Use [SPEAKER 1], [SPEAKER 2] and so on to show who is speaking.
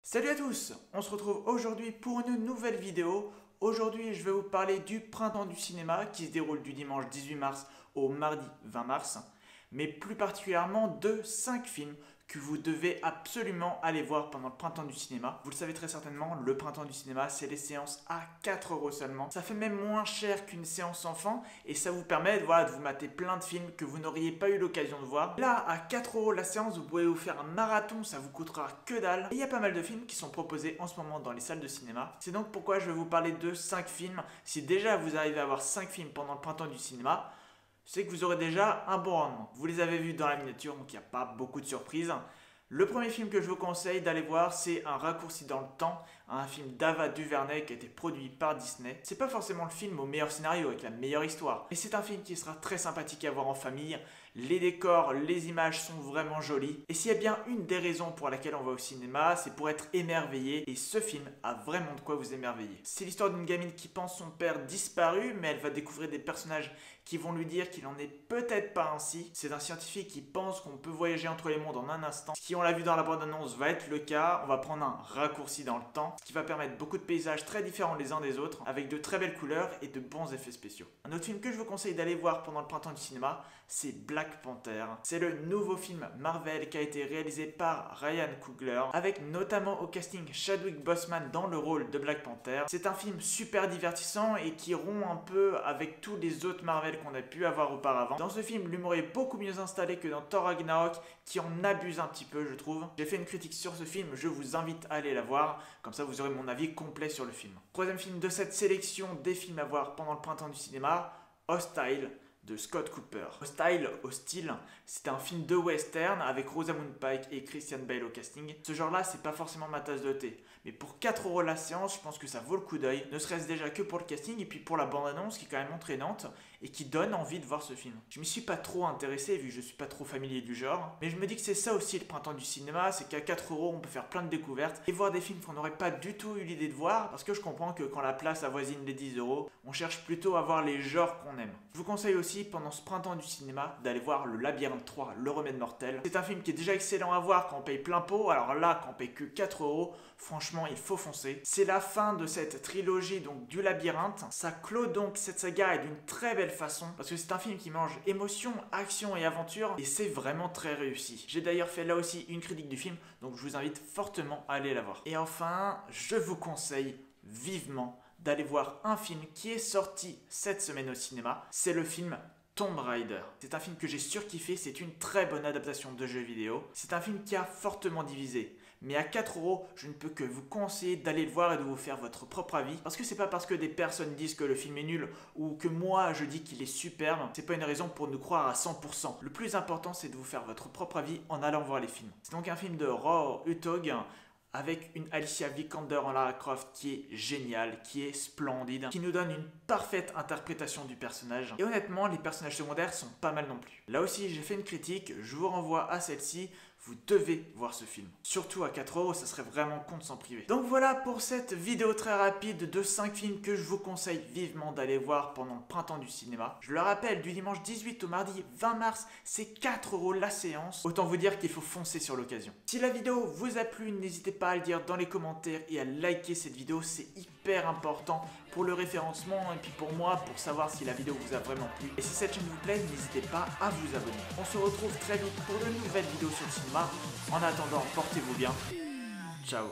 [SPEAKER 1] Salut à tous, on se retrouve aujourd'hui pour une nouvelle vidéo. Aujourd'hui, je vais vous parler du printemps du cinéma qui se déroule du dimanche 18 mars au mardi 20 mars, mais plus particulièrement de 5 films que vous devez absolument aller voir pendant le printemps du cinéma. Vous le savez très certainement, le printemps du cinéma, c'est les séances à 4 € seulement. Ça fait même moins cher qu'une séance enfant et ça vous permet de vous mater plein de films que vous n'auriez pas eu l'occasion de voir. Là, à 4 € la séance, vous pouvez vous faire un marathon, ça vous coûtera que dalle. Et il y a pas mal de films qui sont proposés en ce moment dans les salles de cinéma. C'est donc pourquoi je vais vous parler de 5 films. Si déjà vous arrivez à voir 5 films pendant le printemps du cinéma, c'est que vous aurez déjà un bon rendement. Vous les avez vus dans la miniature, donc il n'y a pas beaucoup de surprises. Le premier film que je vous conseille d'aller voir, c'est Un raccourci dans le temps, un film d'Ava DuVernay qui a été produit par Disney. C'est pas forcément le film au meilleur scénario avec la meilleure histoire, mais c'est un film qui sera très sympathique à voir en famille. Les décors, les images sont vraiment jolies. Et s'il y a bien une des raisons pour laquelle on va au cinéma, c'est pour être émerveillé. Et ce film a vraiment de quoi vous émerveiller. C'est l'histoire d'une gamine qui pense son père disparu, mais elle va découvrir des personnages qui vont lui dire qu'il en est peut-être pas ainsi. C'est un scientifique qui pense qu'on peut voyager entre les mondes en un instant. Ce qui, on l'a vu dans la bande-annonce, va être le cas. On va prendre un raccourci dans le temps, ce qui va permettre beaucoup de paysages très différents les uns des autres, avec de très belles couleurs et de bons effets spéciaux. Un autre film que je vous conseille d'aller voir pendant le printemps du cinéma, c'est Black Panther. C'est le nouveau film Marvel qui a été réalisé par Ryan Coogler, avec notamment au casting Chadwick Boseman dans le rôle de Black Panther. C'est un film super divertissant et qui rompt un peu avec tous les autres Marvel qu'on a pu avoir auparavant. Dans ce film, l'humour est beaucoup mieux installé que dans Thor Ragnarok, qui en abuse un petit peu, je trouve. J'ai fait une critique sur ce film, je vous invite à aller la voir, comme ça vous aurez mon avis complet sur le film. Troisième film de cette sélection des films à voir pendant le printemps du cinéma, Hostile de Scott Cooper. Hostile, c'est un film de western avec Rosamund Pike et Christian Bale au casting. Ce genre-là, c'est pas forcément ma tasse de thé, mais pour 4 € la séance, je pense que ça vaut le coup d'œil, ne serait-ce déjà que pour le casting et puis pour la bande-annonce qui est quand même entraînante et qui donne envie de voir ce film. Je m'y suis pas trop intéressé vu que je suis pas trop familier du genre, mais je me dis que c'est ça aussi le printemps du cinéma, c'est qu'à 4 € on peut faire plein de découvertes et voir des films qu'on n'aurait pas du tout eu l'idée de voir, parce que je comprends que quand la place avoisine les 10 €, on cherche plutôt à voir les genres qu'on aime. Je vous conseille aussi pendant ce printemps du cinéma d'aller voir Le Labyrinthe 3, Le Remède Mortel. C'est un film qui est déjà excellent à voir quand on paye plein pot, alors là quand on paye que 4 €, franchement il faut foncer. C'est la fin de cette trilogie donc du Labyrinthe. Ça clôt donc cette saga et d'une très belle façon, parce que c'est un film qui mange émotion, action et aventure, et c'est vraiment très réussi. J'ai d'ailleurs fait là aussi une critique du film, donc je vous invite fortement à aller la voir. Et enfin, je vous conseille vivement d'aller voir un film qui est sorti cette semaine au cinéma. C'est le film Tomb Raider. C'est un film que j'ai surkiffé, c'est une très bonne adaptation de jeu vidéo. C'est un film qui a fortement divisé. Mais à 4 €, je ne peux que vous conseiller d'aller le voir et de vous faire votre propre avis. Parce que c'est pas parce que des personnes disent que le film est nul ou que moi je dis qu'il est superbe, c'est pas une raison pour nous croire à 100%. Le plus important, c'est de vous faire votre propre avis en allant voir les films. C'est donc un film de Roar Uthaug, avec une Alicia Vikander en Lara Croft qui est géniale, qui est splendide, qui nous donne une parfaite interprétation du personnage. Et honnêtement, les personnages secondaires sont pas mal non plus. Là aussi, j'ai fait une critique, je vous renvoie à celle-ci. Vous devez voir ce film. Surtout à 4 €, ça serait vraiment con de s'en priver. Donc voilà pour cette vidéo très rapide de 5 films que je vous conseille vivement d'aller voir pendant le printemps du cinéma. Je le rappelle, du dimanche 18 au mardi 20 mars, c'est 4 € la séance. Autant vous dire qu'il faut foncer sur l'occasion. Si la vidéo vous a plu, n'hésitez pas à le dire dans les commentaires et à liker cette vidéo, c'est hyper important pour le référencement et puis pour moi, pour savoir si la vidéo vous a vraiment plu. Et si cette chaîne vous plaît, n'hésitez pas à vous abonner. On se retrouve très vite pour de nouvelles vidéos sur le cinéma. En attendant, portez-vous bien. Ciao.